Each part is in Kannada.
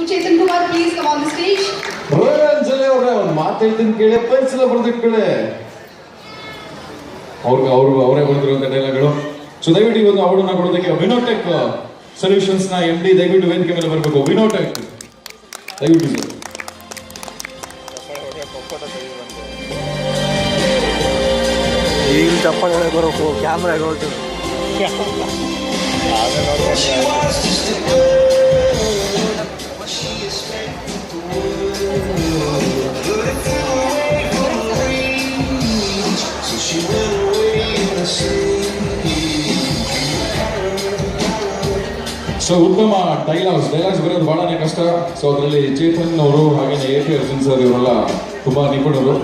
Chetan Kumar, please come on the stage. ರೋಯಾಂಜಲಿ ಅವರೇ ಒಂದು ಮಾತು ಹೇಳ್ತೀನಿ ಕೇಳಿ, ಪೆನ್ಸಿಲ್ ಬರ್ದಿಟ್ಟು ಕೇಳಿ. ಅವರೇ ಬರ್ತಿರುವಂತ ಡೈಲಾಗ್ಗಳು. ಸೊ ದಯವಿಟ್ಟು ಈ ಒಂದು ಅವಾರ್ಡನ್ನ ಕೊಡೋದಕ್ಕೆ ವಿನೋಟೆಕ್ ಸೊಲ್ಯೂಷನ್ಸ್ ನ MD ದಯವಿಟ್ಟು ವೇದಿಕೆ ಮೇಲೆ ಬರಬೇಕು. ವಿನೋಟೆಕ್ ದಯವಿಟ್ಟು ಸರ್. ಈಗ ಚಪ್ಪಾಳೆ ಬರೋಕು ಕ್ಯಾಮ್ರಾಗ ಹೋಗ್ತದೆ. ಸೊ ಉತ್ತಮ ಡೈಲಾಗ್ಸ್ ಬರೋದು ಬಹಳನೇ ಕಷ್ಟ. ಸೊ ಅದರಲ್ಲಿ ಚೇತನ್ ಅವರು ಹಾಗೇನೆ AP ಅರ್ಜುನ್ ಸರ್ ಇವರೆಲ್ಲ ತುಂಬಾ ನಿಪುಣರು.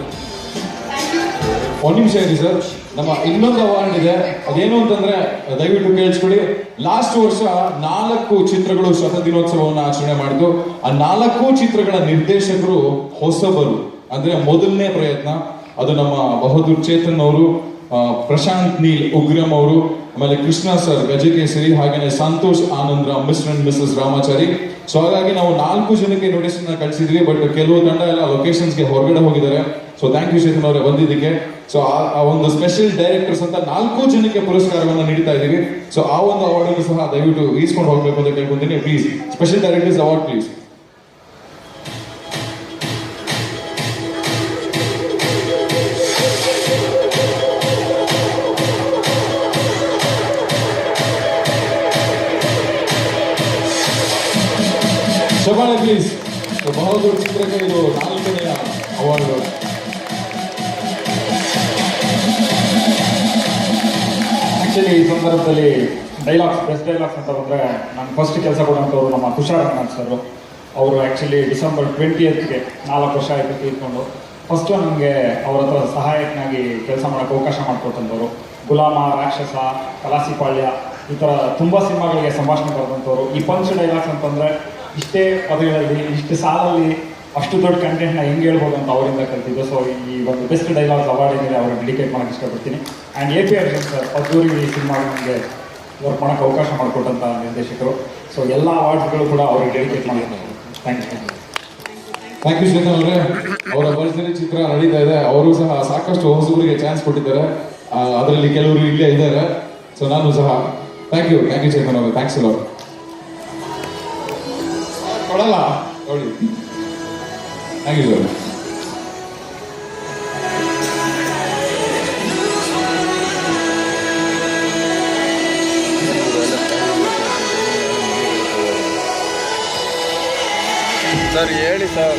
ಒಂದ್ ನಿಮಿಷ ಇರಿ ಸರ್, ನಮ್ಮ ಇನ್ನೊಂದು ಅವಾರ್ಡ್ ಇದೆ. ಅದೇನು ಅಂತಂದ್ರೆ ದಯವಿಟ್ಟು ಕೇಳಿಸ್ಕೊಳ್ಳಿ. ಲಾಸ್ಟ್ ವರ್ಷ 4 ಚಿತ್ರಗಳು ಶತದಿನೋತ್ಸವವನ್ನು ಆಚರಣೆ ಮಾಡಿದ್ದು. ಆ 4 ಚಿತ್ರಗಳ ನಿರ್ದೇಶಕರು ಹೊಸಬರು, ಅಂದ್ರೆ ಮೊದಲನೇ ಪ್ರಯತ್ನ. ಅದು ನಮ್ಮ ಬಹದ್ದೂರ್ ಚೇತನ್ ಅವರು, ಪ್ರಶಾಂತ್ ನೀಲ್ ಉಗ್ರಂ ಅವರು, ಆಮೇಲೆ ಕೃಷ್ಣ ಸರ್ ಗಜಕೇಸರಿ, ಹಾಗೇನೆ Santhosh Anandram mister and missus Ramachari. So ಹಾಗಾಗಿ ನಾವು 4 ಜನಕ್ಕೆ ನೋಟಿಸ್ ಕಳಿಸಿದ್ವಿ. ಬಟ್ ಕೆಲವು ತಂಡ ಎಲ್ಲ ಲೊಕೇಶನ್ಸ್ಗೆ ಹೊರಗಡೆ ಹೋಗಿದ್ದಾರೆ. ಸೊ ಥ್ಯಾಂಕ್ ಯು ಚೇತನ್ ಅವರೇ ಬಂದಿದ್ದಕ್ಕೆ. ಸೊ ಆ ಒಂದು ಸ್ಪೆಷಲ್ ಡೈರೆಕ್ಟರ್ಸ್ ಅಂತ 4 ಜನಕ್ಕೆ ಪುರಸ್ಕಾರವನ್ನು ನೀಡ್ತಾ ಇದ್ದೀವಿ. ಸೊ ಆ ಒಂದು ಅವಾರ್ಡ್ ಸಹ ದಯವಿಟ್ಟು ಈಸ್ಕೊಂಡು ಹೋಗ್ಬೇಕು ಅಂತ ಕೇಳ್ಕೊಂತೀನಿ. Please special directors award please. ಶಬಾಳೆ ಪ್ಲೀಸ್. ಬಹದ್ದೂರ್ ಚಿತ್ರಕ್ಕೆ ಇದು 4ನೇ ಅವಾರ್ಡ್. ಆಕ್ಚುಲಿ ಈ ಸಂದರ್ಭದಲ್ಲಿ ಬೆಸ್ಟ್ ಡೈಲಾಗ್ಸ್ ಅಂತ ಬಂದರೆ ನಾನು ಫಸ್ಟ್ ಕೆಲಸ ಕೊಡುವಂಥವ್ರು ನಮ್ಮ ತುಷಾರ್ ರಂಗನಾಥ್ ಸರ್. ಅವರು ಆ್ಯಕ್ಚುಲಿ ಡಿಸೆಂಬರ್ 20ಗೆ 4 ವರ್ಷ ಆಯಿತು ತೀರ್ಕೊಂಡು. ಫಸ್ಟು ನಮಗೆ ಅವ್ರ ಹತ್ರ ಸಹಾಯಕನಾಗಿ ಕೆಲಸ ಮಾಡೋಕ್ಕೆ ಅವಕಾಶ ಮಾಡಿಕೊಟ್ಟಂಥವ್ರು. ಗುಲಾಮ, ರಾಕ್ಷಸ, ಕಲಾಸಿಪಾಳ್ಯ, ಈ ಥರ ತುಂಬ ಸಿನಿಮಾಗಳಿಗೆ ಸಂಭಾಷಣೆ ಬರೆದಂಥವ್ರು. ಈ ಪಂಚ್ ಡೈಲಾಗ್ಸ್ ಅಂತಂದರೆ ಇಷ್ಟೇ ಪದಗಳಲ್ಲಿ, ಇಷ್ಟು ಸಾಲಲ್ಲಿ ಅಷ್ಟು ದೊಡ್ಡ ಕಂಟೆಂಟ್ನ ಹೆಂಗೆ ಹೇಳ್ಬೋದು ಅಂತ ಅವರಿಂದ ಕಲ್ತಿದ್ದು. ಸೊ ಈ ಒಂದು ಬೆಸ್ಟ್ ಡೈಲಾಗ್ಸ್ ಅವಾರ್ಡ್ ಏನಿದೆ ಅವ್ರಿಗೆ ಡೆಡಿಕೇಟ್ ಮಾಡೋಕ್ಕೆ ಇಷ್ಟಪಡ್ತೀನಿ. ಆ್ಯಂಡ್ AP ಅರ್ಜುನ್ ಸರ್ ಅದ್ದೂರಿ ಈ ಸಿನಿಮಾ ನಮಗೆ ವರ್ಕ್ ಮಾಡೋಕ್ಕೆ ಅವಕಾಶ ಮಾಡಿಕೊಟ್ಟಂಥ ನಿರ್ದೇಶಕರು. ಸೊ ಎಲ್ಲ ಅವಾರ್ಡ್ಸ್ಗಳು ಕೂಡ ಅವ್ರಿಗೆ ಡೆಡಿಕೇಟ್ ಮಾಡಿದ್ದೀನಿ. ಥ್ಯಾಂಕ್ ಯು ಚೇತನ್ ಅವರೇ. ಅವರ ಭರ್ಜರಿ ಚಿತ್ರ ನಡೀತಾ ಇದೆ. ಅವರು ಸಹ ಸಾಕಷ್ಟು ಹೊಸಬರಿಗೆ ಚಾನ್ಸ್ ಕೊಟ್ಟಿದ್ದಾರೆ. ಅದರಲ್ಲಿ ಕೆಲವರು ಇಲ್ಲೇ ಇದ್ದಾರೆ. ಸೊ ನಾನು ಸಹ ಥ್ಯಾಂಕ್ ಯು ಚೇತನ್ ಅವರೇ. ಥ್ಯಾಂಕ್ಸ್ ಅಲ್ಲ ಕೊಡಲ್ಲ ನೋಡಿ. Thank you sir. ಸರ್ ಹೇಳಿ ಸರ್.